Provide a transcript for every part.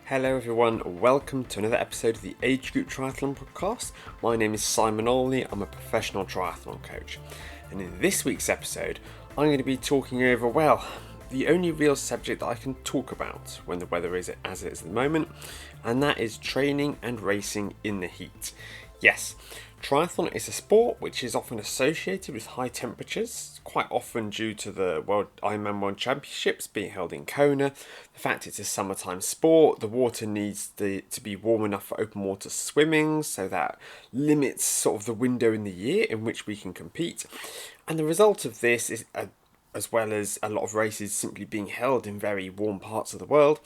Hello everyone, welcome to another episode of the Age Group Triathlon podcast. My name is Simon Olney, I'm a professional triathlon coach. And in this week's episode, I'm going to be talking over, the only real subject that I can talk about when the weather is as it is at the moment, and that is training and racing in the heat. Yes, triathlon is a sport which is often associated with high temperatures, quite often due to the Ironman World Championships being held in Kona. The fact it's a summertime sport, the water needs to be warm enough for open water swimming, so that limits sort of the window in the year in which we can compete. And the result of this is, as well as a lot of races simply being held in very warm parts of the world,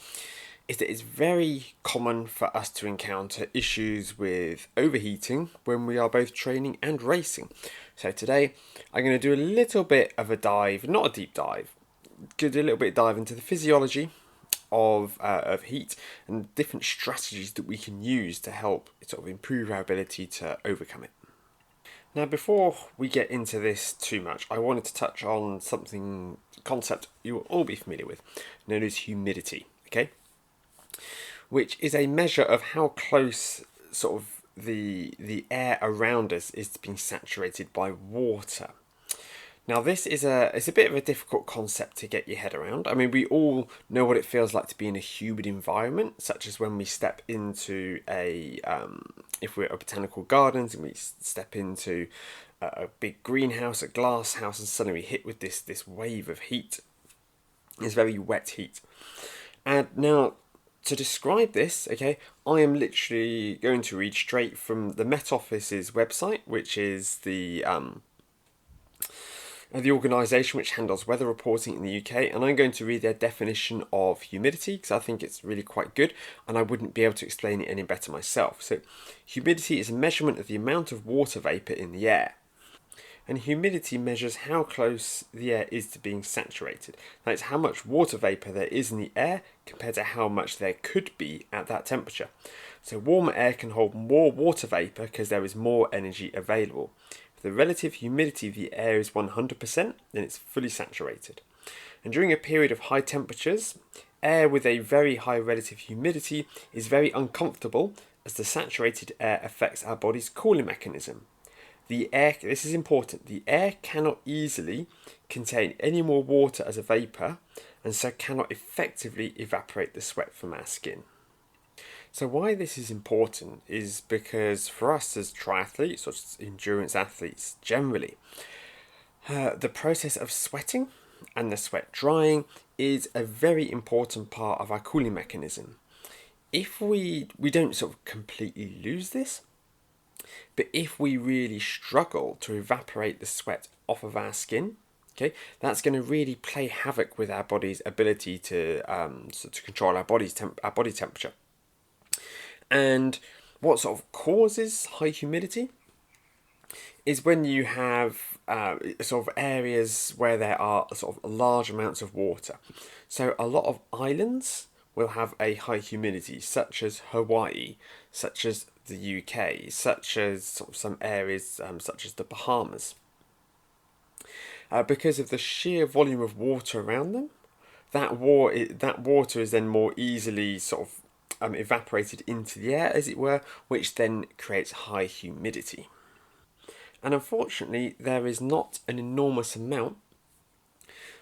is that it's very common for us to encounter issues with overheating when we are both training and racing. So today I'm going to do a little bit of a dive, not a deep dive, do a little bit of dive into the physiology of heat and different strategies that we can use to help sort of improve our ability to overcome it. Now, before we get into this too much, I wanted to touch on concept you will all be familiar with, known as humidity. Okay, which is a measure of how close sort of the air around us is being saturated by water. Now, this is it's a bit of a difficult concept to get your head around. I mean, we all know what it feels like to be in a humid environment, such as when we step into if we're at botanical gardens and we step into a big greenhouse, a glass house, and suddenly we hit with this wave of heat. It's very wet heat. And now, to describe this, okay, I am literally going to read straight from the Met Office's website, which is the organisation which handles weather reporting in the UK, and I'm going to read their definition of humidity because I think it's really quite good and I wouldn't be able to explain it any better myself. So, humidity is a measurement of the amount of water vapour in the air. And humidity measures how close the air is to being saturated. That's how much water vapour there is in the air compared to how much there could be at that temperature. So warmer air can hold more water vapour because there is more energy available. If the relative humidity of the air is 100%, then it's fully saturated. And during a period of high temperatures, air with a very high relative humidity is very uncomfortable as the saturated air affects our body's cooling mechanism. The air, this is important, the air cannot easily contain any more water as a vapour and so cannot effectively evaporate the sweat from our skin. So why this is important is because for us as triathletes or just endurance athletes generally, the process of sweating and the sweat drying is a very important part of our cooling mechanism. If we don't sort of completely lose this, but if we really struggle to evaporate the sweat off of our skin, okay, that's going to really play havoc with our body's ability to control our body temperature. And what sort of causes high humidity is when you have sort of areas where there are sort of large amounts of water. So a lot of islands will have a high humidity, such as Hawaii, such as the UK, such as sort of some areas such as the Bahamas. Because of the sheer volume of water around them, that water is then more easily sort of evaporated into the air, as it were, which then creates high humidity. And unfortunately, there is not an enormous amount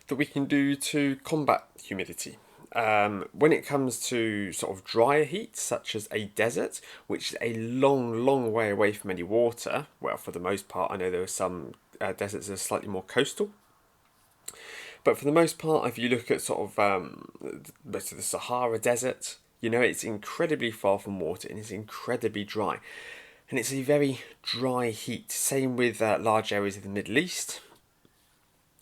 that we can do to combat humidity. When it comes to sort of drier heat, such as a desert, which is a long way away from any water, well, for the most part, I know there are some deserts that are slightly more coastal. But for the most part, if you look at sort of the Sahara Desert, you know, it's incredibly far from water and it's incredibly dry. And it's a very dry heat. Same with large areas of the Middle East.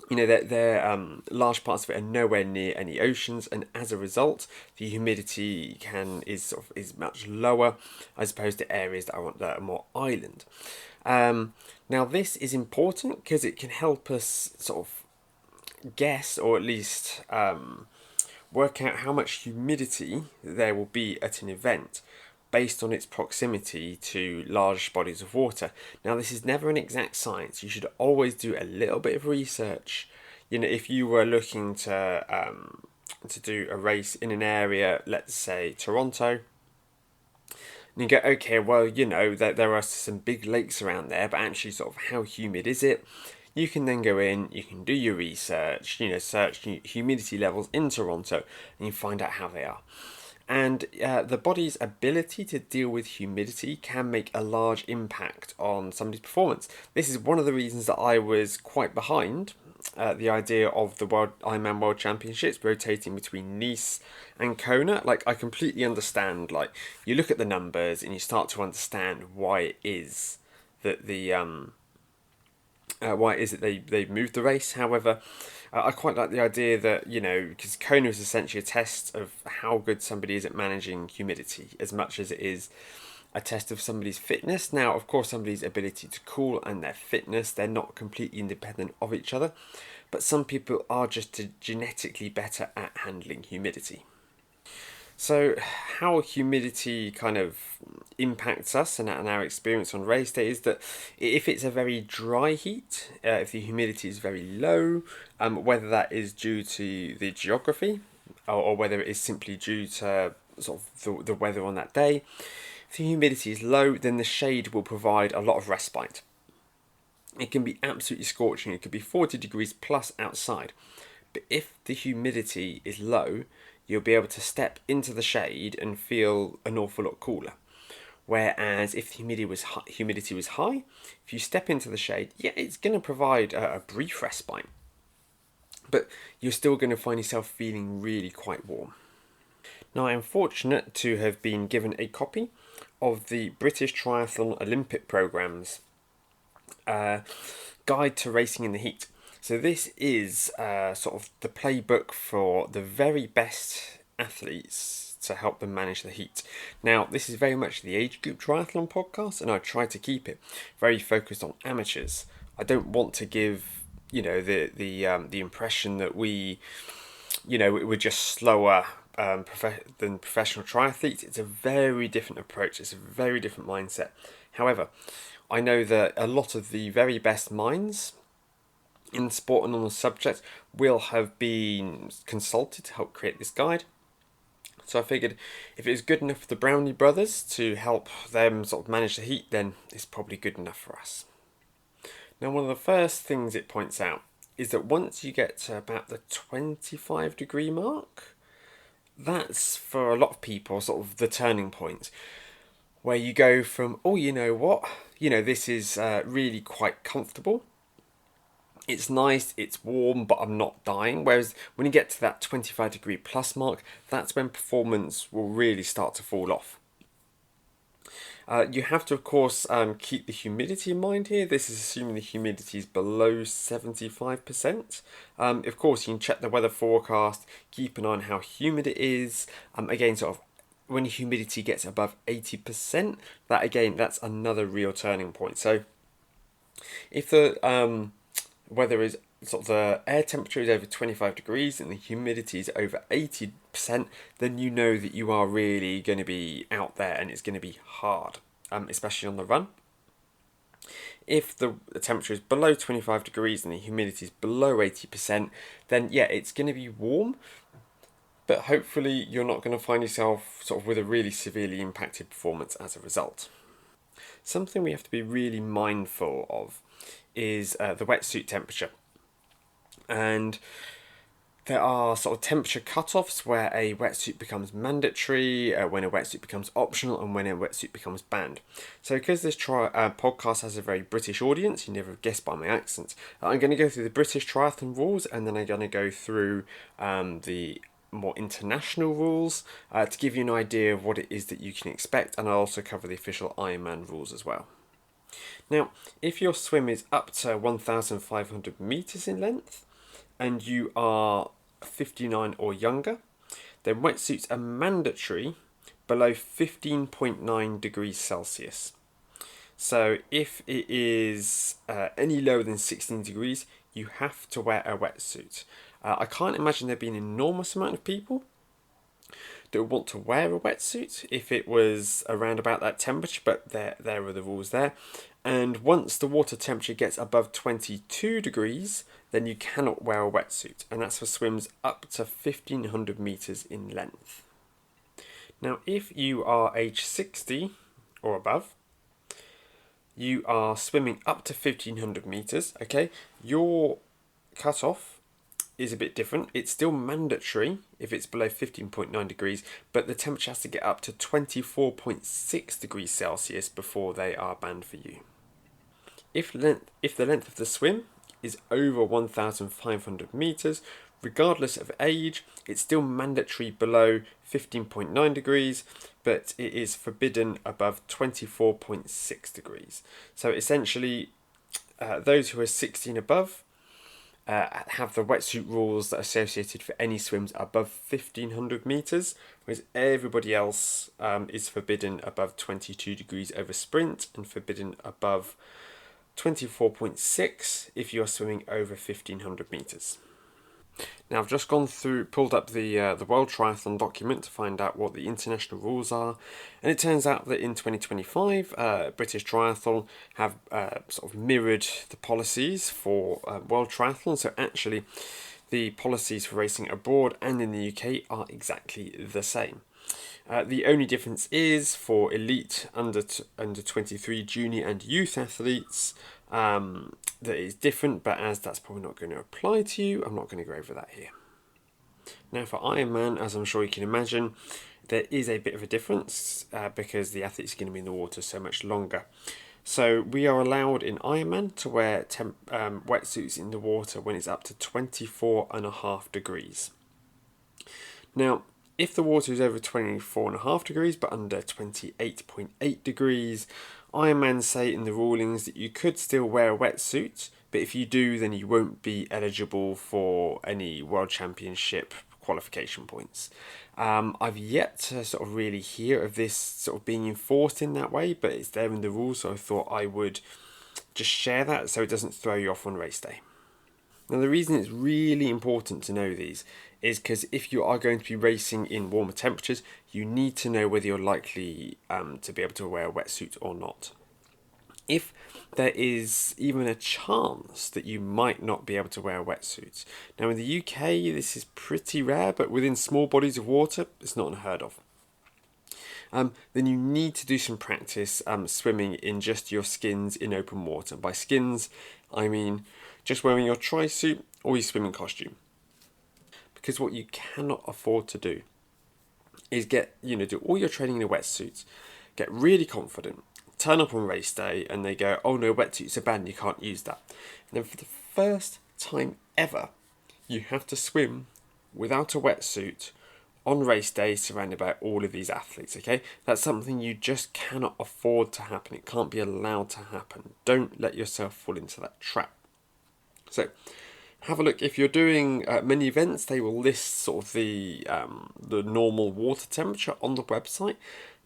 You know, they're large parts of it are nowhere near any oceans, and as a result, the humidity is much lower as opposed to areas that are more island. Now, this is important because it can help us sort of guess, or at least work out how much humidity there will be at an event based on its proximity to large bodies of water. Now, this is never an exact science. You should always do a little bit of research. You know, if you were looking to to do a race in an area, let's say Toronto, and you go, okay, well, there are some big lakes around there, but actually, sort of, how humid is it? You can then go in, you can do your research, search humidity levels in Toronto, and you find out how they are. And the body's ability to deal with humidity can make a large impact on somebody's performance. This is one of the reasons that I was quite behind the idea of the Ironman World Championships rotating between Nice and Kona. Like, I completely understand. Like, you look at the numbers and you start to understand why it is that they've moved the race. However, I quite like the idea that, because Kona is essentially a test of how good somebody is at managing humidity, as much as it is a test of somebody's fitness. Now, of course, somebody's ability to cool and their fitness, they're not completely independent of each other, but some people are just genetically better at handling humidity. So, how humidity kind of impacts us and our experience on race day is that if it's a very dry heat, if the humidity is very low, whether that is due to the geography or whether it is simply due to sort of the weather on that day, if the humidity is low, then the shade will provide a lot of respite. It can be absolutely scorching, it could be 40 degrees plus outside, but if the humidity is low, you'll be able to step into the shade and feel an awful lot cooler. Whereas if the humidity was high, if you step into the shade, yeah, it's going to provide a brief respite, but you're still going to find yourself feeling really quite warm. Now, I am fortunate to have been given a copy of the British Triathlon Olympic programme's Guide to Racing in the Heat. So this is sort of the playbook for the very best athletes to help them manage the heat. Now, this is very much the age group triathlon podcast, and I try to keep it very focused on amateurs. I don't want to give the impression that we're just slower than professional triathletes. It's a very different approach. It's a very different mindset. However, I know that a lot of the very best minds in sport and on the subject will have been consulted to help create this guide. So I figured if it was good enough for the Brownie brothers to help them sort of manage the heat, then it's probably good enough for us. Now, one of the first things it points out is that once you get to about the 25 degree mark, that's for a lot of people sort of the turning point, where you go from, oh, you know what, this is really quite comfortable. It's nice, it's warm, but I'm not dying. Whereas when you get to that 25 degree plus mark, that's when performance will really start to fall off. You have to, of course, keep the humidity in mind here. This is assuming the humidity is below 75%. Of course, you can check the weather forecast, keep an eye on how humid it is. Again, sort of when humidity gets above 80%, that's another real turning point. So if the weather is sort of the air temperature is over 25 degrees and the humidity is over 80%, then you know that you are really going to be out there and it's going to be hard, especially on the run. If the temperature is below 25 degrees and the humidity is below 80%, then yeah, it's going to be warm, but hopefully you're not going to find yourself sort of with a really severely impacted performance as a result. Something we have to be really mindful of is the wetsuit temperature. And there are sort of temperature cutoffs where a wetsuit becomes mandatory, when a wetsuit becomes optional, and when a wetsuit becomes banned. So because this podcast has a very British audience, you never guessed by my accent, I'm going to go through the British triathlon rules, and then I'm going to go through the more international rules to give you an idea of what it is that you can expect, and I'll also cover the official Ironman rules as well. Now, if your swim is up to 1,500 metres in length and you are 59 or younger, then wetsuits are mandatory below 15.9 degrees Celsius. So if it is any lower than 16 degrees, you have to wear a wetsuit. I can't imagine there being an enormous amount of people that would want to wear a wetsuit if it was around about that temperature, but there are the rules there. And once the water temperature gets above 22 degrees, then you cannot wear a wetsuit, and that's for swims up to 1500 meters in length. Now, if you are age 60 or above, you are swimming up to 1500 meters, okay, your cutoff is a bit different. It's still mandatory if it's below 15.9 degrees, but the temperature has to get up to 24.6 degrees Celsius before they are banned for you. If the length of the swim is over 1,500 meters, regardless of age, it's still mandatory below 15.9 degrees, but it is forbidden above 24.6 degrees. So essentially, those who are 16 above have the wetsuit rules that are associated for any swims above 1500 meters, whereas everybody else is forbidden above 22 degrees over sprint and forbidden above 24.6 if you're swimming over 1500 meters. Now I've just pulled up the World Triathlon document to find out what the international rules are, and it turns out that in 2025, British Triathlon have sort of mirrored the policies for World Triathlon. So actually, the policies for racing abroad and in the UK are exactly the same. The only difference is for elite under 23 junior and youth athletes. That is different, but as that's probably not going to apply to you, I'm not going to go over that here. Now for Ironman, as I'm sure you can imagine, there is a bit of a difference because the athletes are going to be in the water so much longer. So we are allowed in Ironman to wear wetsuits in the water when it's up to 24.5 degrees. Now, if the water is over 24.5 degrees but under 28.8 degrees, Ironman say in the rulings that you could still wear a wetsuit, but if you do, then you won't be eligible for any World Championship qualification points. I've yet to sort of really hear of this sort of being enforced in that way, but it's there in the rules, so I thought I would just share that so it doesn't throw you off on race day. Now the reason it's really important to know these is because if you are going to be racing in warmer temperatures, you need to know whether you're likely to be able to wear a wetsuit or not. If there is even a chance that you might not be able to wear a wetsuit. Now in the UK this is pretty rare, but within small bodies of water it's not unheard of. Then you need to do some practice swimming in just your skins in open water. By skins, I mean just wearing your tri-suit or your swimming costume. Because what you cannot afford to do is do all your training in a wetsuit, get really confident, turn up on race day, and they go, oh no, wetsuits are banned, you can't use that. And then for the first time ever, you have to swim without a wetsuit on race day surrounded by all of these athletes, okay? That's something you just cannot afford to happen. It can't be allowed to happen. Don't let yourself fall into that trap. So have a look. If you're doing many events, they will list sort of the normal water temperature on the website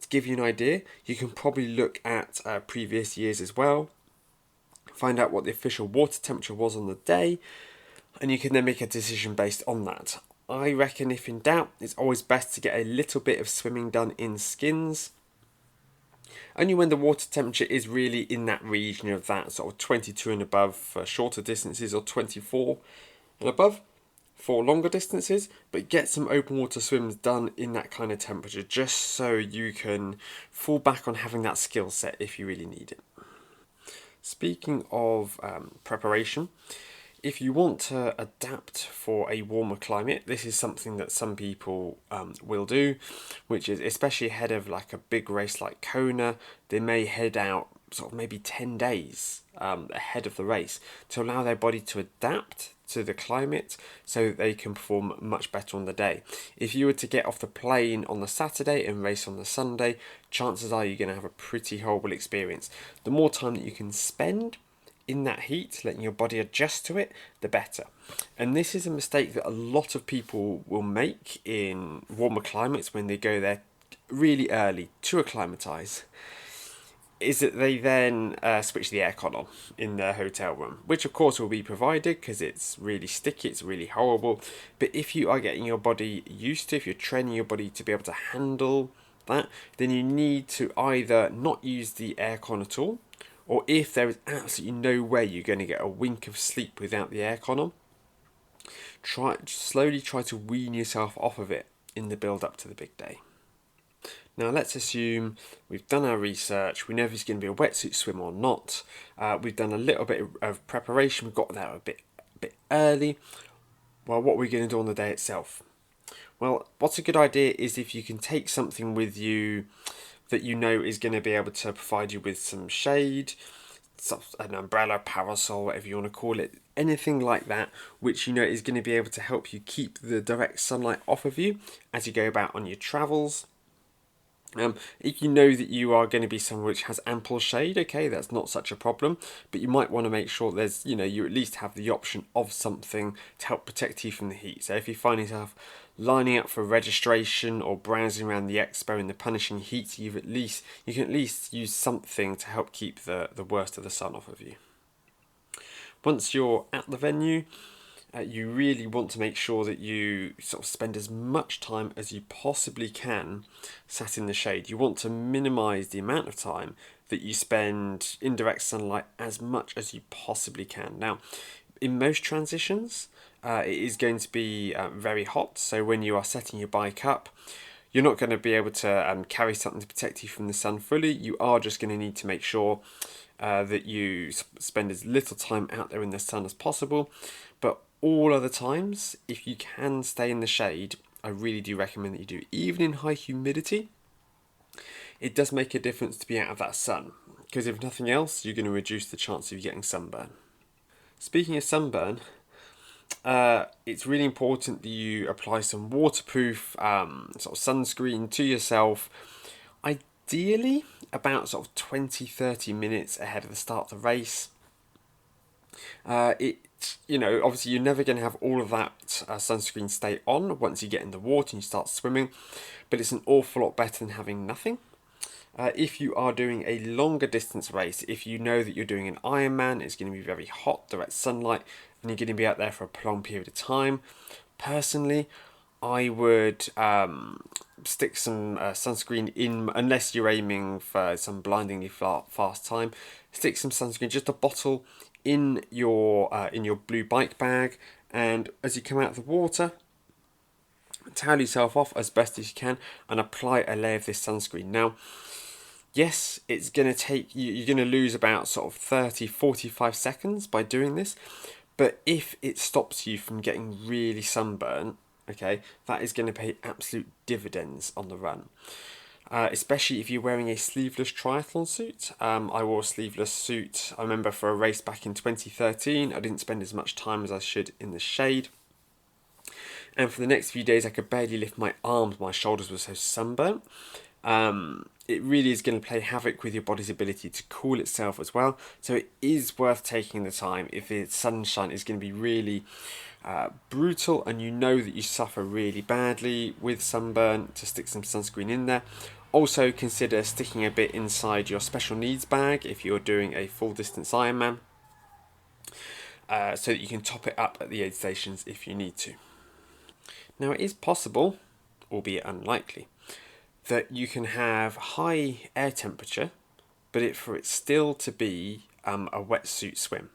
to give you an idea. You can probably look at previous years as well, find out what the official water temperature was on the day, and you can then make a decision based on that. I reckon if in doubt, it's always best to get a little bit of swimming done in skins. Only when the water temperature is really in that region of that sort of 22 and above for shorter distances, or 24 and above for longer distances, but get some open water swims done in that kind of temperature just so you can fall back on having that skill set if you really need it. Speaking of preparation, if you want to adapt for a warmer climate, this is something that some people will do, which is especially ahead of like a big race like Kona, they may head out sort of maybe 10 days ahead of the race to allow their body to adapt to the climate so that they can perform much better on the day. If you were to get off the plane on the Saturday and race on the Sunday, chances are you're going to have a pretty horrible experience. The more time that you can spend in that heat, letting your body adjust to it, the better. And this is a mistake that a lot of people will make in warmer climates when they go there really early to acclimatise. is that they then switch the aircon on in their hotel room, which of course will be provided because it's really sticky, it's really horrible. But if you are getting your body used to, if you're training your body to be able to handle that, then you need to either not use the aircon at all, or if there is absolutely no way you're going to get a wink of sleep without the aircon on, slowly try to wean yourself off of it in the build up to the big day. Now let's assume we've done our research, we know if it's going to be a wetsuit swim or not, we've done a little bit of preparation, we've got there a bit early. Well, what are we going to do on the day itself? Well, what's a good idea is if you can take something with you that you know is going to be able to provide you with some shade, an umbrella, parasol, whatever you want to call it, anything like that, which you know is going to be able to help you keep the direct sunlight off of you as you go about on your travels. If you know that you are going to be somewhere which has ample shade, okay, that's not such a problem, but you might want to make sure there's, you at least have the option of something to help protect you from the heat. So if you find yourself lining up for registration or browsing around the expo in the punishing heat, you can at least use something to help keep the worst of the sun off of you. Once you're at the venue, you really want to make sure that you sort of spend as much time as you possibly can sat in the shade. You want to minimize the amount of time that you spend in direct sunlight as much as you possibly can. Now, in most transitions, it is going to be very hot. So when you are setting your bike up, you're not going to be able to carry something to protect you from the sun fully. You are just going to need to make sure that you spend as little time out there in the sun as possible. But all other times, if you can stay in the shade, I really do recommend that you do. Even in high humidity, it does make a difference to be out of that sun, because if nothing else, you're going to reduce the chance of you getting sunburn. Speaking of sunburn, it's really important that you apply some waterproof sort of sunscreen to yourself, ideally about sort of 20-30 minutes ahead of the start of the race. Obviously you're never going to have all of that sunscreen stay on once you get in the water and you start swimming, but it's an awful lot better than having nothing. If you are doing a longer distance race, if you know that you're doing an Ironman, it's going to be very hot, direct sunlight, and you're going to be out there for a prolonged period of time. Personally, I would stick some sunscreen in, unless you're aiming for some blindingly fast time. Stick some sunscreen, just a bottle, in your blue bike bag, and as you come out of the water, towel yourself off as best as you can and apply a layer of this sunscreen. Now, yes, it's going to take you, you're going to lose about sort of 30-45 seconds by doing this, but if it stops you from getting really sunburned, okay, that is going to pay absolute dividends on the run. Especially if you're wearing a sleeveless triathlon suit. I wore a sleeveless suit, I remember, for a race back in 2013. I didn't spend as much time as I should in the shade. And for the next few days, I could barely lift my arms. My shoulders were so sunburnt. It really is going to play havoc with your body's ability to cool itself as well. So it is worth taking the time if the sunshine is going to be really brutal and you know that you suffer really badly with sunburn, to stick some sunscreen in there. Also consider sticking a bit inside your special needs bag if you're doing a full distance Ironman, so that you can top it up at the aid stations if you need to. Now, it is possible, albeit unlikely, that you can have high air temperature, but for it still to be a wetsuit swim.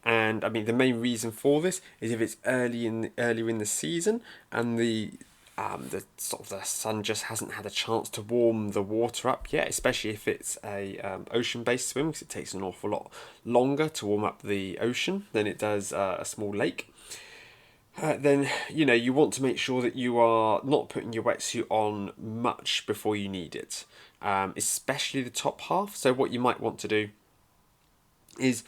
And I mean, the main reason for this is if it's earlier in the season and the sun just hasn't had a chance to warm the water up yet, especially if it's a ocean-based swim, because it takes an awful lot longer to warm up the ocean than it does a small lake. Then you want to make sure that you are not putting your wetsuit on much before you need it, especially the top half. So what you might want to do is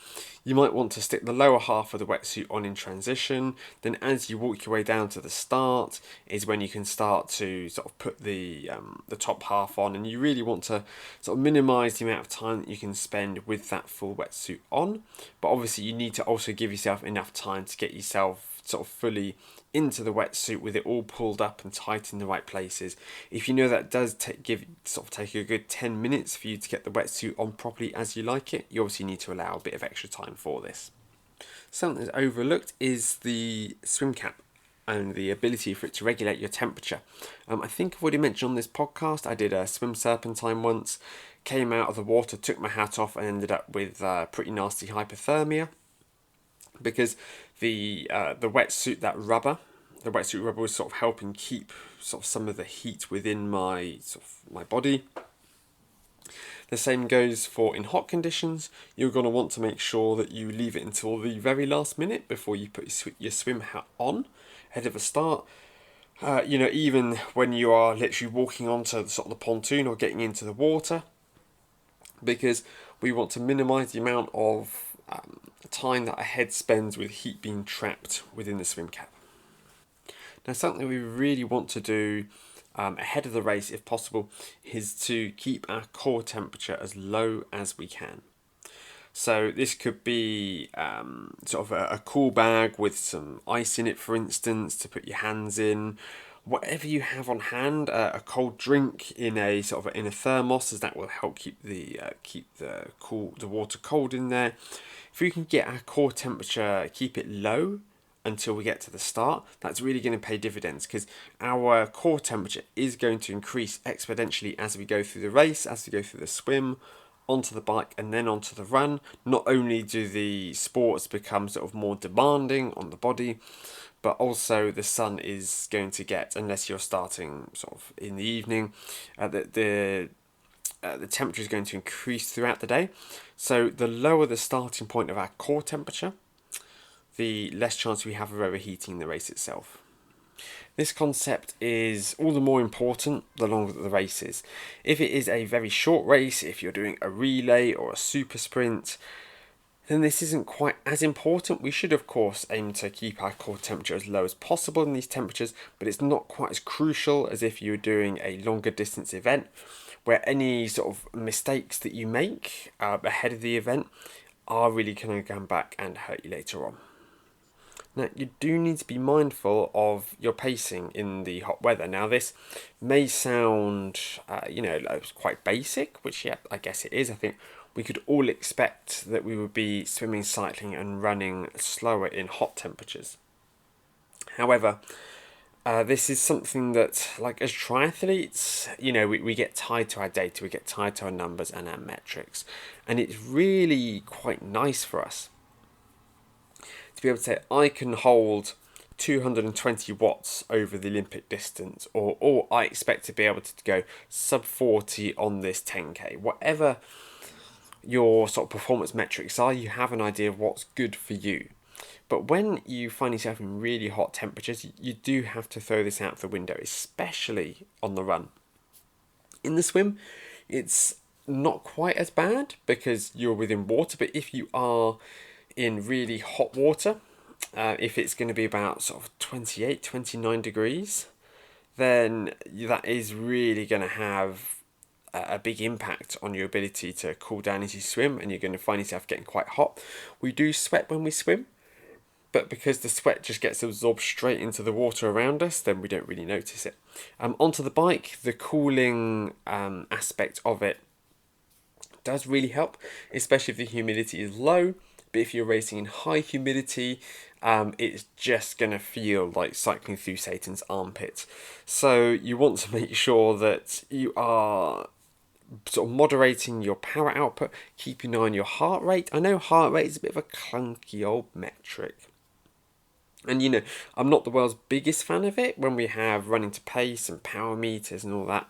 you might want to stick the lower half of the wetsuit on in transition. Then as you walk your way down to the start is when you can start to sort of put the top half on, and you really want to sort of minimize the amount of time that you can spend with that full wetsuit on. But obviously you need to also give yourself enough time to get yourself sort of fully into the wetsuit with it all pulled up and tight in the right places. If you know that does take a good 10 minutes for you to get the wetsuit on properly as you like it, you obviously need to allow a bit of extra time for this. Something that's overlooked is the swim cap and the ability for it to regulate your temperature. I think I've already mentioned on this podcast, I did a swim serpentine once, came out of the water, took my hat off and ended up with pretty nasty hypothermia because the wetsuit, the wetsuit rubber was sort of helping keep sort of some of the heat within my body. The same goes for in hot conditions. You're going to want to make sure that you leave it until the very last minute before you put your swim hat on ahead of the start. Even when you are literally walking onto the pontoon or getting into the water, because we want to minimise the amount of time that a head spends with heat being trapped within the swim cap. Now, something we really want to do ahead of the race, if possible, is to keep our core temperature as low as we can. So this could be a cool bag with some ice in it, for instance, to put your hands in. Whatever you have on hand, a cold drink in a thermos, as that will help keep the water cold in there. If we can get our core temperature, keep it low until we get to the start, that's really going to pay dividends, because our core temperature is going to increase exponentially as we go through the race, as we go through the swim, onto the bike and then onto the run. Not only do the sports become more demanding on the body, but also the sun is going to get, unless you're starting in the evening, the temperature is going to increase throughout the day. So the lower the starting point of our core temperature, the less chance we have of overheating the race itself. This concept is all the more important the longer the race is. If it is a very short race, if you're doing a relay or a super sprint, then this isn't quite as important. We should, of course, aim to keep our core temperature as low as possible in these temperatures, but it's not quite as crucial as if you were doing a longer distance event, where any mistakes that you make ahead of the event are really going to come back and hurt you later on. Now, you do need to be mindful of your pacing in the hot weather. Now, this may sound, quite basic, which, yeah, I guess it is. I think we could all expect that we would be swimming, cycling and running slower in hot temperatures. However, this is something that, as triathletes, we get tied to our data, we get tied to our numbers and our metrics. And it's really quite nice for us to be able to say, I can hold 220 watts over the Olympic distance, or I expect to be able to go sub 40 on this 10k. Whatever your performance metrics are, you have an idea of what's good for you. But when you find yourself in really hot temperatures, you do have to throw this out the window, especially on the run. In the swim, it's not quite as bad because you're within water, but if you are in really hot water, if it's going to be about 28, 29 degrees, then that is really going to have a big impact on your ability to cool down as you swim, and you're going to find yourself getting quite hot. We do sweat when we swim, but because the sweat just gets absorbed straight into the water around us, then we don't really notice it. Onto the bike, the cooling aspect of it does really help, especially if the humidity is low. But if you're racing in high humidity, it's just going to feel like cycling through Satan's armpit. So you want to make sure that you are moderating your power output, keeping an eye on your heart rate. I know heart rate is a bit of a clunky old metric. And I'm not the world's biggest fan of it when we have running to pace and power meters and all that.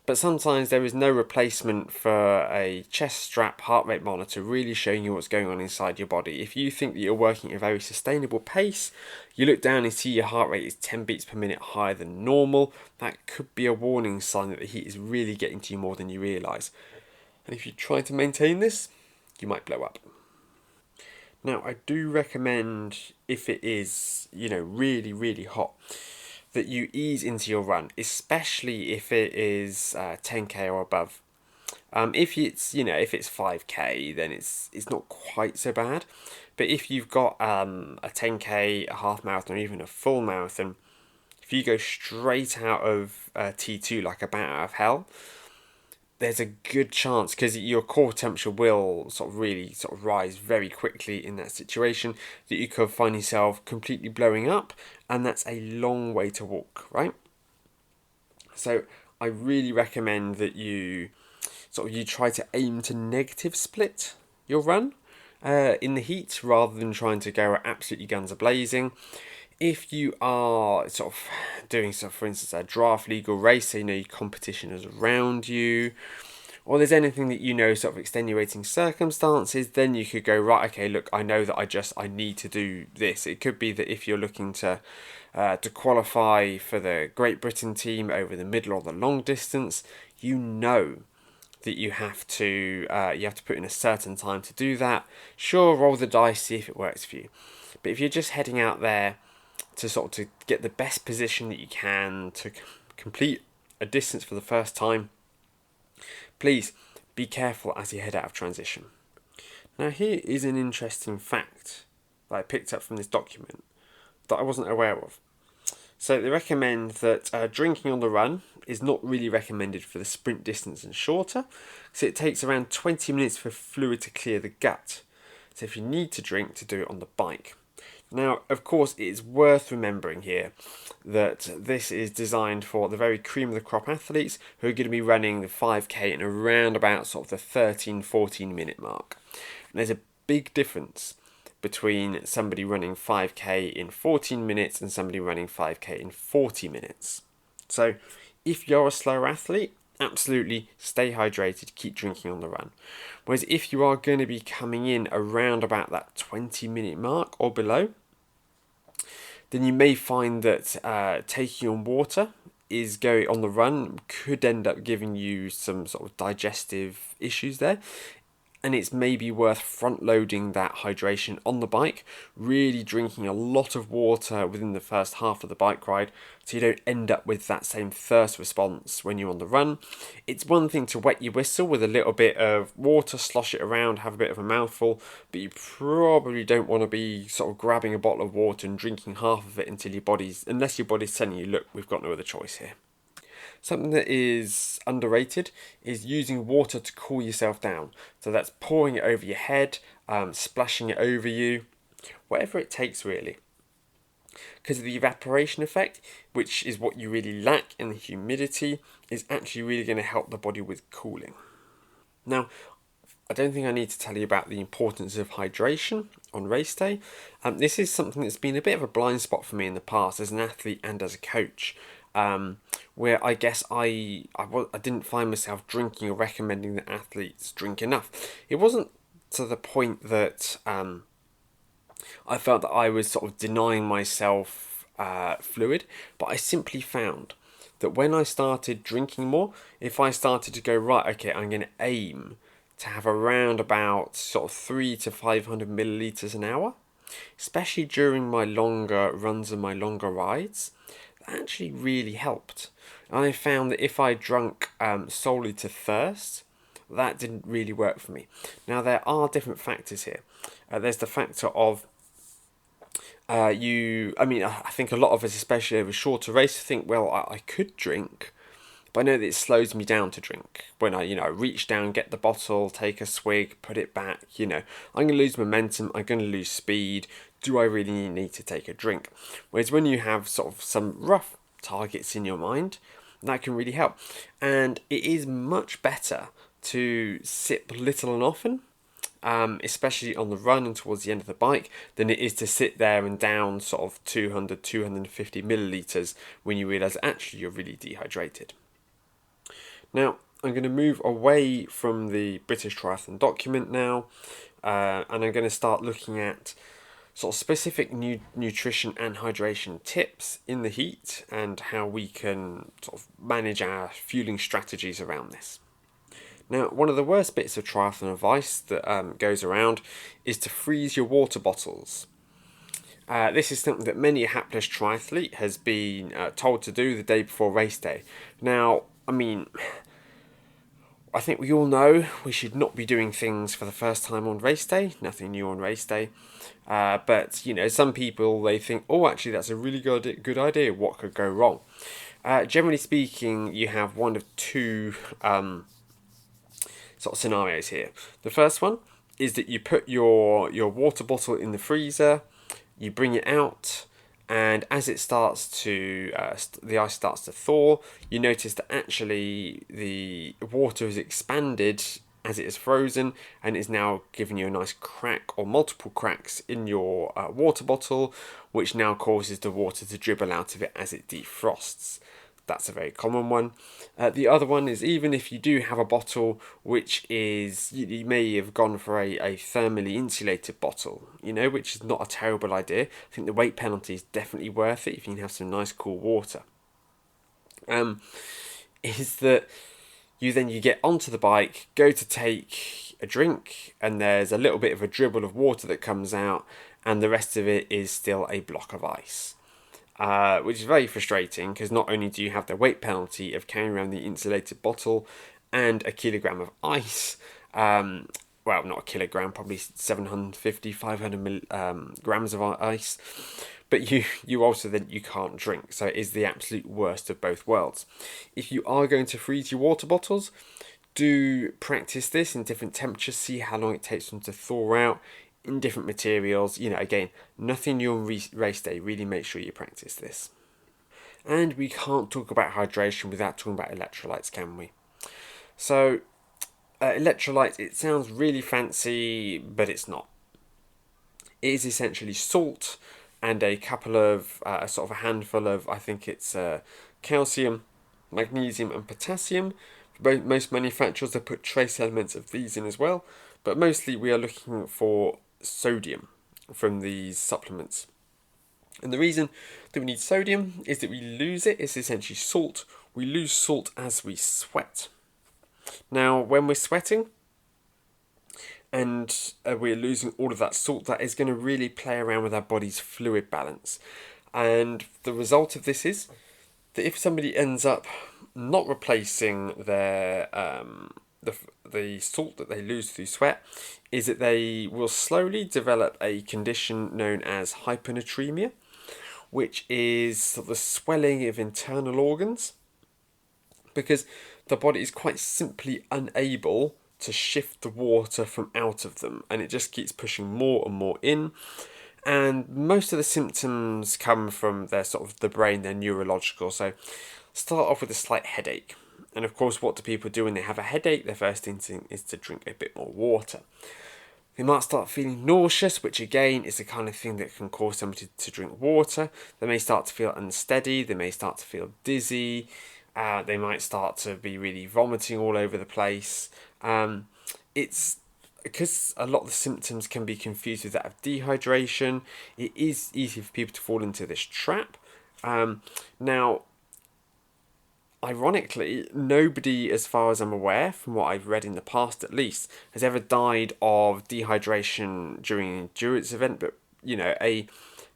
But sometimes there is no replacement for a chest strap heart rate monitor really showing you what's going on inside your body. If you think that you're working at a very sustainable pace, you look down and see your heart rate is 10 beats per minute higher than normal, that could be a warning sign that the heat is really getting to you more than you realise. And if you try to maintain this, you might blow up. Now, I do recommend, if it is, really, really hot, that you ease into your run, especially if it is 10k or above. If it's if it's 5k, then it's not quite so bad. But if you've got a 10k, a half marathon, or even a full marathon, if you go straight out of T2 like a bat out of hell, there's a good chance, because your core temperature will really rise very quickly in that situation, that you could find yourself completely blowing up, and that's a long way to walk, right? So I really recommend that you try to aim to negative split your run in the heat, rather than trying to go absolutely guns a blazing. If you are doing for instance, a draft legal race, so your competition is around you, or there's anything that extenuating circumstances, then you could go, right, okay, look, I know that I need to do this. It could be that if you're looking to qualify for the Great Britain team over the middle or the long distance, that you have to put in a certain time to do that. Sure, roll the dice, see if it works for you. But if you're just heading out there to get the best position that you can to complete a distance for the first time, please be careful as you head out of transition. Now, here is an interesting fact that I picked up from this document that I wasn't aware of. So they recommend that drinking on the run is not really recommended for the sprint distance and shorter, so it takes around 20 minutes for fluid to clear the gut. So if you need to drink, to do it on the bike. Now, of course, it is worth remembering here that this is designed for the very cream of the crop athletes who are going to be running the 5k in around about the 13-14 minute mark. And there's a big difference between somebody running 5k in 14 minutes and somebody running 5k in 40 minutes. So if you're a slower athlete, absolutely stay hydrated, keep drinking on the run. Whereas if you are going to be coming in around about that 20-minute mark or below, then you may find that taking on water is going on the run could end up giving you some digestive issues there. And it's maybe worth front loading that hydration on the bike, really drinking a lot of water within the first half of the bike ride, so you don't end up with that same thirst response when you're on the run. It's one thing to wet your whistle with a little bit of water, slosh it around, have a bit of a mouthful, but you probably don't want to be grabbing a bottle of water and drinking half of it unless your body's telling you, look, we've got no other choice here. Something that is underrated is using water to cool yourself down. So that's pouring it over your head, splashing it over you, whatever it takes really. Because the evaporation effect, which is what you really lack in the humidity, is actually really going to help the body with cooling. Now, I don't think I need to tell you about the importance of hydration on race day. This is something that's been a bit of a blind spot for me in the past as an athlete and as a coach. Where I guess I didn't find myself drinking or recommending that athletes drink enough. It wasn't to the point that I felt that I was denying myself fluid, but I simply found that when I started drinking more, if I started to go, right, okay, I'm going to aim to have around about 300 to 500 milliliters an hour, especially during my longer runs and my longer rides, that actually really helped. And I found that if I drank solely to thirst, that didn't really work for me. Now, there are different factors here. There's the factor of I think a lot of us, especially over shorter races, think, well, I could drink, but I know that it slows me down to drink. When I reach down, get the bottle, take a swig, put it back, I'm going to lose momentum, I'm going to lose speed. Do I really need to take a drink? Whereas when you have some rough targets in your mind, that can really help. And it is much better to sip little and often, especially on the run and towards the end of the bike, than it is to sit there and down 200, 250 milliliters when you realise actually you're really dehydrated. Now, I'm going to move away from the British Triathlon document now, and I'm going to start looking at specific nutrition and hydration tips in the heat and how we can manage our fueling strategies around this. Now, one of the worst bits of triathlon advice that goes around is to freeze your water bottles. This is something that many a hapless triathlete has been told to do the day before race day. Now, I think we all know we should not be doing things for the first time on race day. Nothing new on race day. But some people, they think, oh, actually, that's a really good idea. What could go wrong? Generally speaking, you have one of two sort of scenarios here. The first one is that you put your water bottle in the freezer, you bring it out, and as it starts to the ice starts to thaw, you notice that actually the water is expanded as it is frozen and is now giving you a nice crack or multiple cracks in your water bottle, which now causes the water to dribble out of it as it defrosts. That's a very common one. The other one is, even if you do have a bottle which is, you may have gone for a thermally insulated bottle, which is not a terrible idea. I think the weight penalty is definitely worth it if you can have some nice cool water. Is that you get onto the bike, go to take a drink, and there's a little bit of a dribble of water that comes out, and the rest of it is still a block of ice. Which is very frustrating, because not only do you have the weight penalty of carrying around the insulated bottle and a kilogram of ice, well, not a kilogram, probably 750, 500 grams of ice, but you also then you can't drink, so it is the absolute worst of both worlds. If you are going to freeze your water bottles, do practice this in different temperatures, see how long it takes them to thaw out in different materials. Again, nothing new on race day. Really make sure you practice this. And we can't talk about hydration without talking about electrolytes, can we? So electrolytes, it sounds really fancy, but it's not. It is essentially salt and a couple of sort of a handful of, I think it's calcium, magnesium and potassium. Most manufacturers, they put trace elements of these in as well, but mostly we are looking for sodium from these supplements. And the reason that we need sodium is that we lose it. It's essentially salt. We lose salt as we sweat. Now, when we're sweating and we're losing all of that salt, that is going to really play around with our body's fluid balance. And the result of this is that if somebody ends up not replacing their the salt that they lose through sweat, is that they will slowly develop a condition known as hyponatremia, which is the swelling of internal organs, because the body is quite simply unable to shift the water from out of them, and it just keeps pushing more and more in. And most of the symptoms come from their sort of the brain, they're neurological. So start off with a slight headache. And of course, what do people do when they have a headache? Their first instinct is to drink a bit more water. They might start feeling nauseous, which again is the kind of thing that can cause somebody to drink water. They may start to feel unsteady. They may start to feel dizzy. They might start to be really vomiting all over the place. It's because a lot of the symptoms can be confused with that of dehydration. It is easy for people to fall into this trap. Now, ironically, nobody, as far as I'm aware, from what I've read in the past at least, has ever died of dehydration during an endurance event, but a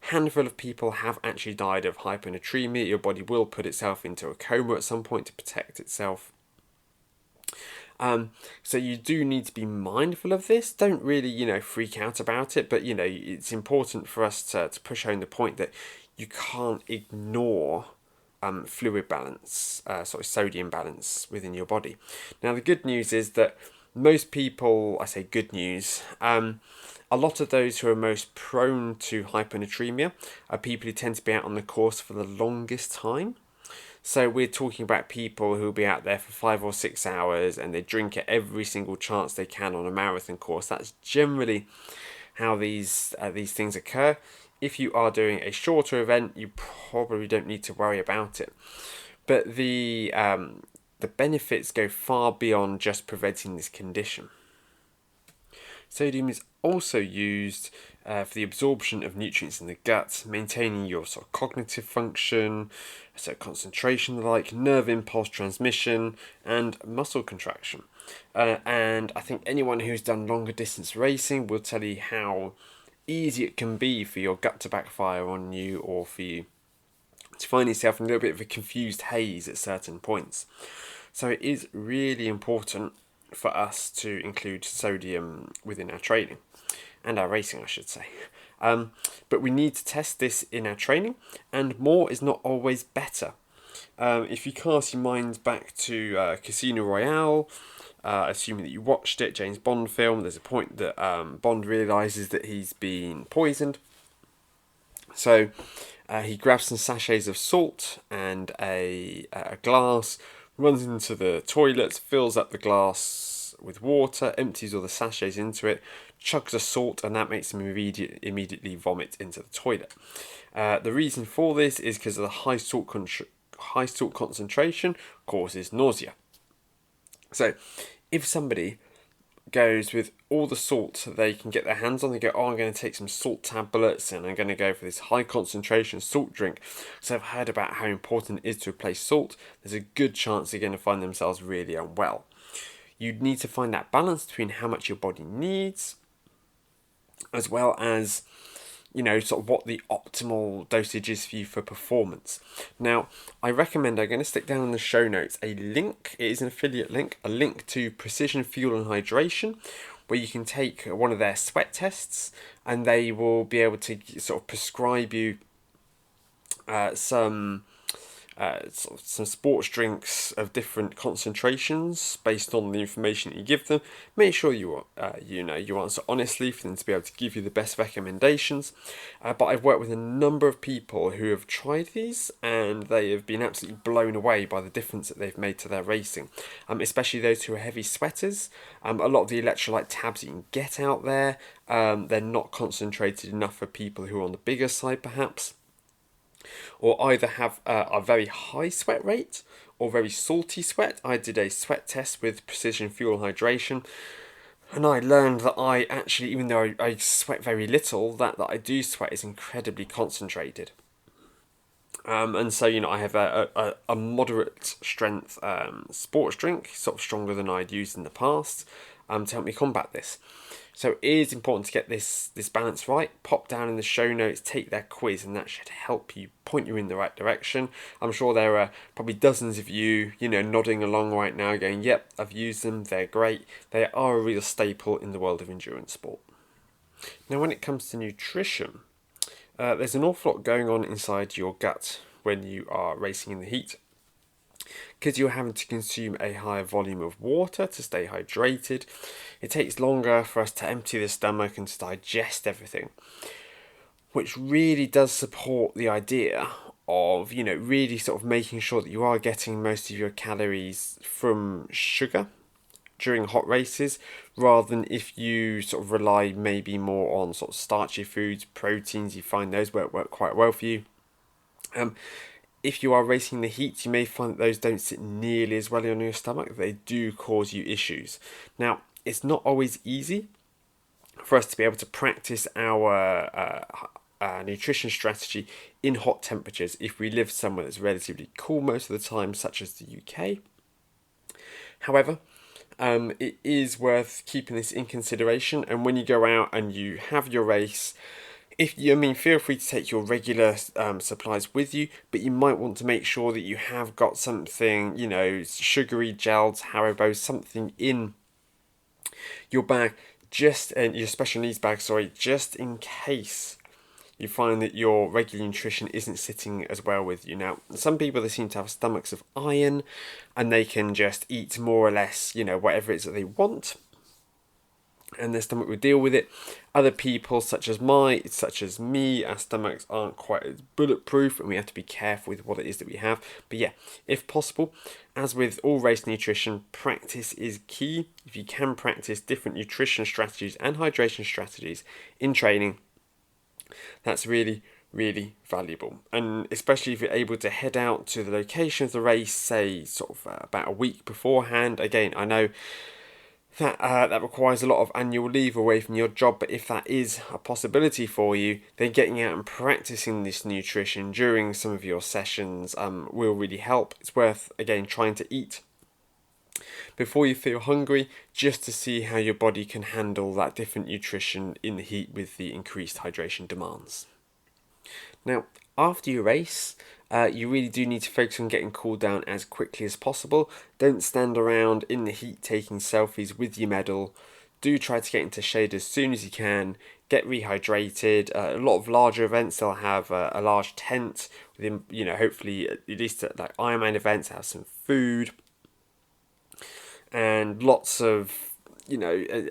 handful of people have actually died of hyponatremia. Your body will put itself into a coma at some point to protect itself. So you do need to be mindful of this. Don't really, freak out about it, but it's important for us to push home the point that you can't ignore fluid balance, sodium balance within your body. Now, the good news is that most people, I say good news, a lot of those who are most prone to hyponatremia are people who tend to be out on the course for the longest time. So we're talking about people who will be out there for 5 or 6 hours and they drink at every single chance they can on a marathon course. That's generally how these things occur. If you are doing a shorter event, you probably don't need to worry about it. But the benefits go far beyond just preventing this condition. Sodium is also used for the absorption of nutrients in the gut, maintaining your sort of cognitive function, so concentration, like nerve impulse transmission, and muscle contraction. And I think anyone who's done longer distance racing will tell you how easy it can be for your gut to backfire on you, or for you to find yourself in a little bit of a confused haze at certain points. So it is really important for us to include sodium within our training and our racing, I should say. But we need to test this in our training, and more is not always better. If you cast your mind back to Casino Royale, assuming that you watched it, James Bond film, there's a point that Bond realises that he's been poisoned. So he grabs some sachets of salt and a glass, runs into the toilet, fills up the glass with water, empties all the sachets into it, chugs the salt, and that makes him immediately vomit into the toilet. The reason for this is because of the high salt concentration causes nausea. So if somebody goes with all the salt they can get their hands on, they go, oh, I'm going to take some salt tablets and I'm going to go for this high concentration salt drink, so I've heard about how important it is to replace salt, there's a good chance they're going to find themselves really unwell. You need to find that balance between how much your body needs, as well as, you know, sort of what the optimal dosage is for you for performance. Now, I recommend, I'm going to stick down in the show notes a link, it is an affiliate link, a link to Precision Fuel and Hydration, where you can take one of their sweat tests and they will be able to sort of prescribe you some sports drinks of different concentrations based on the information that you give them. Make sure you answer honestly for them to be able to give you the best recommendations. But I've worked with a number of people who have tried these and they have been absolutely blown away by the difference that they've made to their racing. Especially those who are heavy sweaters. A lot of the electrolyte tabs you can get out there, they're not concentrated enough for people who are on the bigger side perhaps, or either have a very high sweat rate or very salty sweat. I did a sweat test with Precision Fuel Hydration, and I learned that I actually, even though I sweat very little, that I do sweat is incredibly concentrated. And so, you know, I have a moderate strength sports drink, sort of stronger than I'd used in the past, to help me combat this. So it is important to get this balance right. Pop down in the show notes, take their quiz, and that should help you, point you in the right direction. I'm sure there are probably dozens of you, nodding along right now going, yep, I've used them, they're great. They are a real staple in the world of endurance sport. Now when it comes to nutrition, there's an awful lot going on inside your gut when you are racing in the heat, because you're having to consume a higher volume of water to stay hydrated. It takes longer for us to empty the stomach and to digest everything, which really does support the idea of, really sort of making sure that you are getting most of your calories from sugar during hot races, rather than if you sort of rely maybe more on sort of starchy foods, proteins, you find those work quite well for you. If you are racing the heat, you may find that those don't sit nearly as well on your stomach. They do cause you issues. Now, it's not always easy for us to be able to practice our nutrition strategy in hot temperatures if we live somewhere that's relatively cool most of the time, such as the UK. However, it is worth keeping this in consideration, and when you go out and you have your race, feel free to take your regular supplies with you, but you might want to make sure that you have got something, sugary gels, Haribo, something in your bag, your special needs bag, just in case you find that your regular nutrition isn't sitting as well with you. Now, some people, they seem to have stomachs of iron, and they can just eat more or less, whatever it is that they want, and their stomach will deal with it. Other people, such as me, our stomachs aren't quite as bulletproof, and we have to be careful with what it is that we have. But yeah, if possible, as with all race nutrition, practice is key. If you can practice different nutrition strategies and hydration strategies in training, that's really, really valuable. And especially if you're able to head out to the location of the race, say sort of about a week beforehand. Again, I know that requires a lot of annual leave away from your job, but if that is a possibility for you, then getting out and practicing this nutrition during some of your sessions will really help. It's worth, again, trying to eat before you feel hungry, just to see how your body can handle that different nutrition in the heat with the increased hydration demands. Now, After your race, you really do need to focus on getting cooled down as quickly as possible. Don't stand around in the heat taking selfies with your medal. Do try to get into shade as soon as you can. Get rehydrated. A lot of larger events, they'll have a large tent within, hopefully at least at like Ironman events, have some food and lots of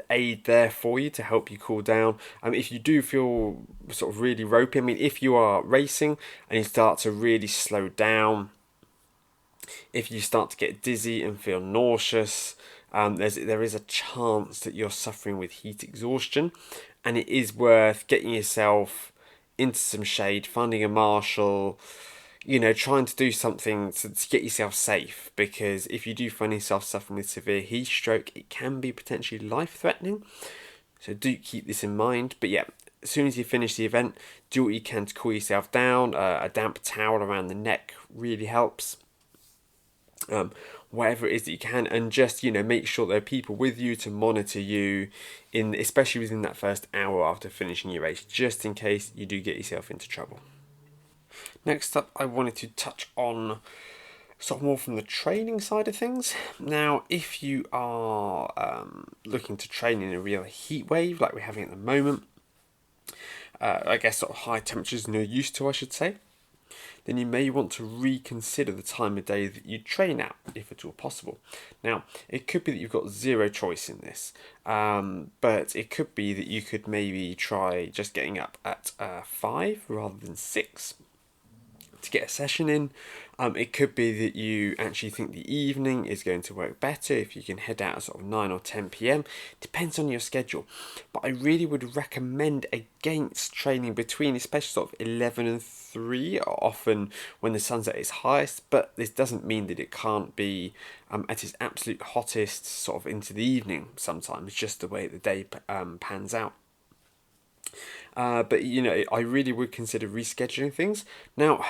aid there for you to help you cool down. If you do feel sort of really ropey, if you are racing and you start to really slow down, if you start to get dizzy and feel nauseous, there is a chance that you're suffering with heat exhaustion, and it is worth getting yourself into some shade, finding a marshal, trying to do something to get yourself safe, because if you do find yourself suffering with severe heat stroke, it can be potentially life-threatening. So do keep this in mind. But yeah, as soon as you finish the event, do what you can to cool yourself down. A damp towel around the neck really helps. Whatever it is that you can, and just make sure there are people with you to monitor you especially within that first hour after finishing your race, just in case you do get yourself into trouble. Next up, I wanted to touch on sort of more from the training side of things. Now, if you are looking to train in a real heat wave like we're having at the moment, I guess sort of high temperatures than you're used to, I should say, then you may want to reconsider the time of day that you train at, if at all possible. Now, it could be that you've got zero choice in this, but it could be that you could maybe try just getting up at 5 rather than 6 to get a session in. It could be that you actually think the evening is going to work better if you can head out at sort of 9 or 10 p.m. Depends on your schedule. But I really would recommend against training between, especially sort of 11 and 3, often when the sun's at its highest. But this doesn't mean that it can't be at its absolute hottest sort of into the evening sometimes, just the way the day pans out. But I really would consider rescheduling things. Now,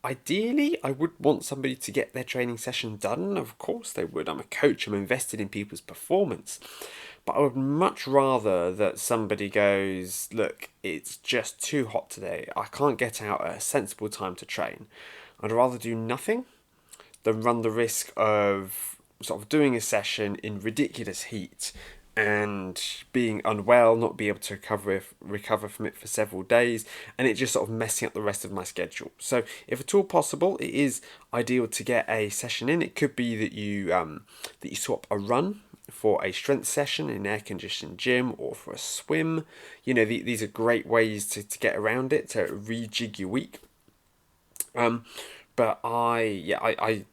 ideally, I would want somebody to get their training session done. Of course they would. I'm a coach. I'm invested in people's performance. But I would much rather that somebody goes, look, it's just too hot today. I can't get out at a sensible time to train. I'd rather do nothing than run the risk of sort of doing a session in ridiculous heat and being unwell, not be able to recover from it for several days, and it just sort of messing up the rest of my schedule. So if at all possible, it is ideal to get a session in. It could be that you swap a run for a strength session in an air-conditioned gym, or for a swim. These are great ways to get around it, to rejig your week. But I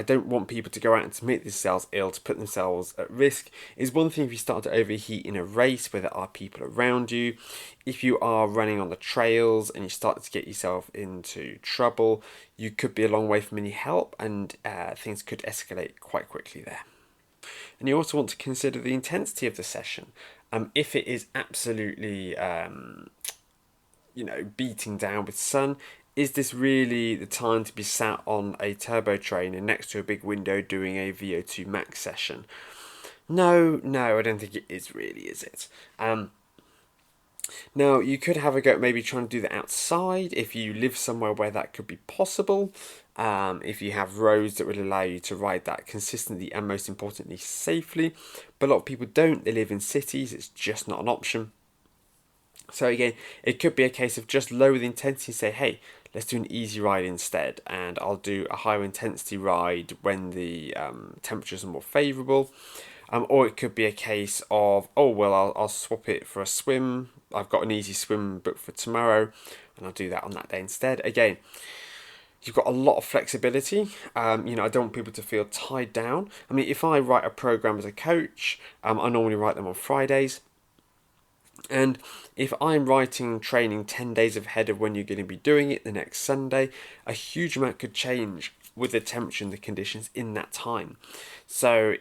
don't want people to go out and to make themselves ill, to put themselves at risk. It's one thing if you start to overheat in a race where there are people around you. If you are running on the trails and you start to get yourself into trouble, you could be a long way from any help, and things could escalate quite quickly there. And you also want to consider the intensity of the session. If it is absolutely beating down with sun, is this really the time to be sat on a turbo trainer next to a big window doing a VO2 max session? No, I don't think it is really, is it? Now, you could have a go at maybe trying to do that outside if you live somewhere where that could be possible. If you have roads that would allow you to ride that consistently and, most importantly, safely. But a lot of people don't. They live in cities. It's just not an option. So again, it could be a case of just lower the intensity and say, hey, let's do an easy ride instead, and I'll do a higher intensity ride when the temperatures are more favourable. Or it could be a case of, I'll swap it for a swim. I've got an easy swim booked for tomorrow, and I'll do that on that day instead. Again, you've got a lot of flexibility. I don't want people to feel tied down. If I write a program as a coach, I normally write them on Fridays. And if I'm writing training 10 days ahead of when you're going to be doing it the next Sunday, a huge amount could change with the temperature and the conditions in that time. So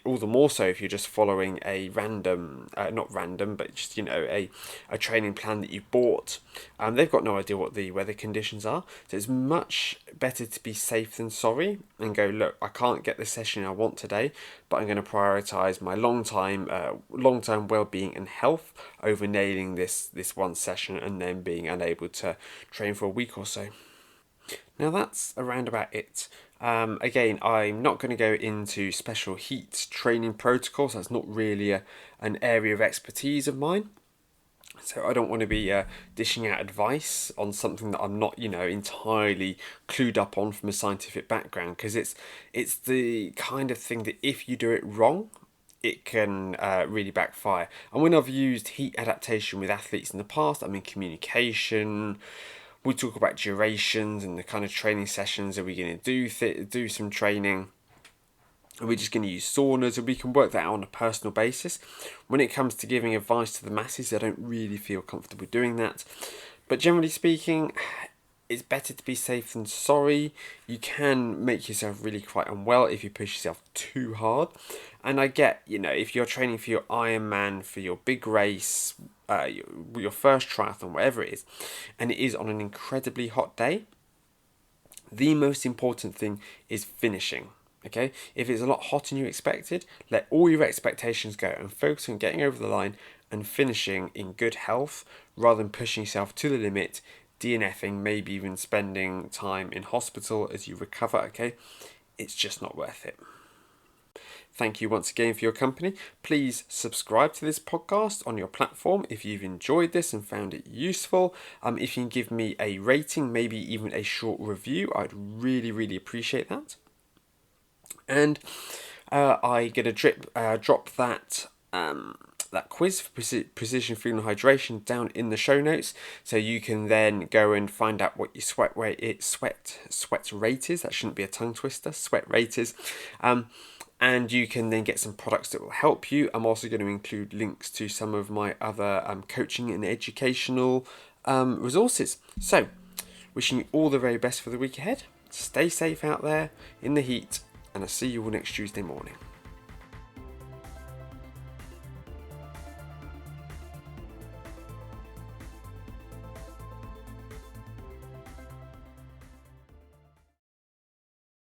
all the more so if you're just following a random, not random, but just a training plan that you bought. They've got no idea what the weather conditions are, so it's much better to be safe than sorry and go, look, I can't get the session I want today, but I'm going to prioritize my long-term well-being and health over nailing this one session and then being unable to train for a week or so. Now that's around about it. Again, I'm not going to go into special heat training protocols. That's not really an area of expertise of mine. So I don't want to be dishing out advice on something that I'm not, entirely clued up on from a scientific background, because it's the kind of thing that if you do it wrong, it can really backfire. And when I've used heat adaptation with athletes in the past, I mean communication. We talk about durations and the kind of training sessions. Are we going to do some training? Are we just going to use saunas? And we can work that out on a personal basis. When it comes to giving advice to the masses, I don't really feel comfortable doing that. But generally speaking, it's better to be safe than sorry. You can make yourself really quite unwell if you push yourself too hard. And I get, if you're training for your Ironman, for your big race, your first triathlon, whatever it is, and it is on an incredibly hot day, the most important thing is finishing. Okay, if it's a lot hotter than you expected, let all your expectations go and focus on getting over the line and finishing in good health rather than pushing yourself to the limit, DNFing, maybe even spending time in hospital as you recover. Okay, it's just not worth it. Thank you once again for your company. Please subscribe to this podcast on your platform if you've enjoyed this and found it useful. If you can give me a rating, maybe even a short review, I'd really, really appreciate that. And I'm going to drop that quiz for precision food and hydration down in the show notes, so you can then go and find out what your sweat rate is. That shouldn't be a tongue twister. Sweat rate is. And you can then get some products that will help you. I'm also going to include links to some of my other coaching and educational resources. So, wishing you all the very best for the week ahead. Stay safe out there in the heat, and I'll see you all next Tuesday morning.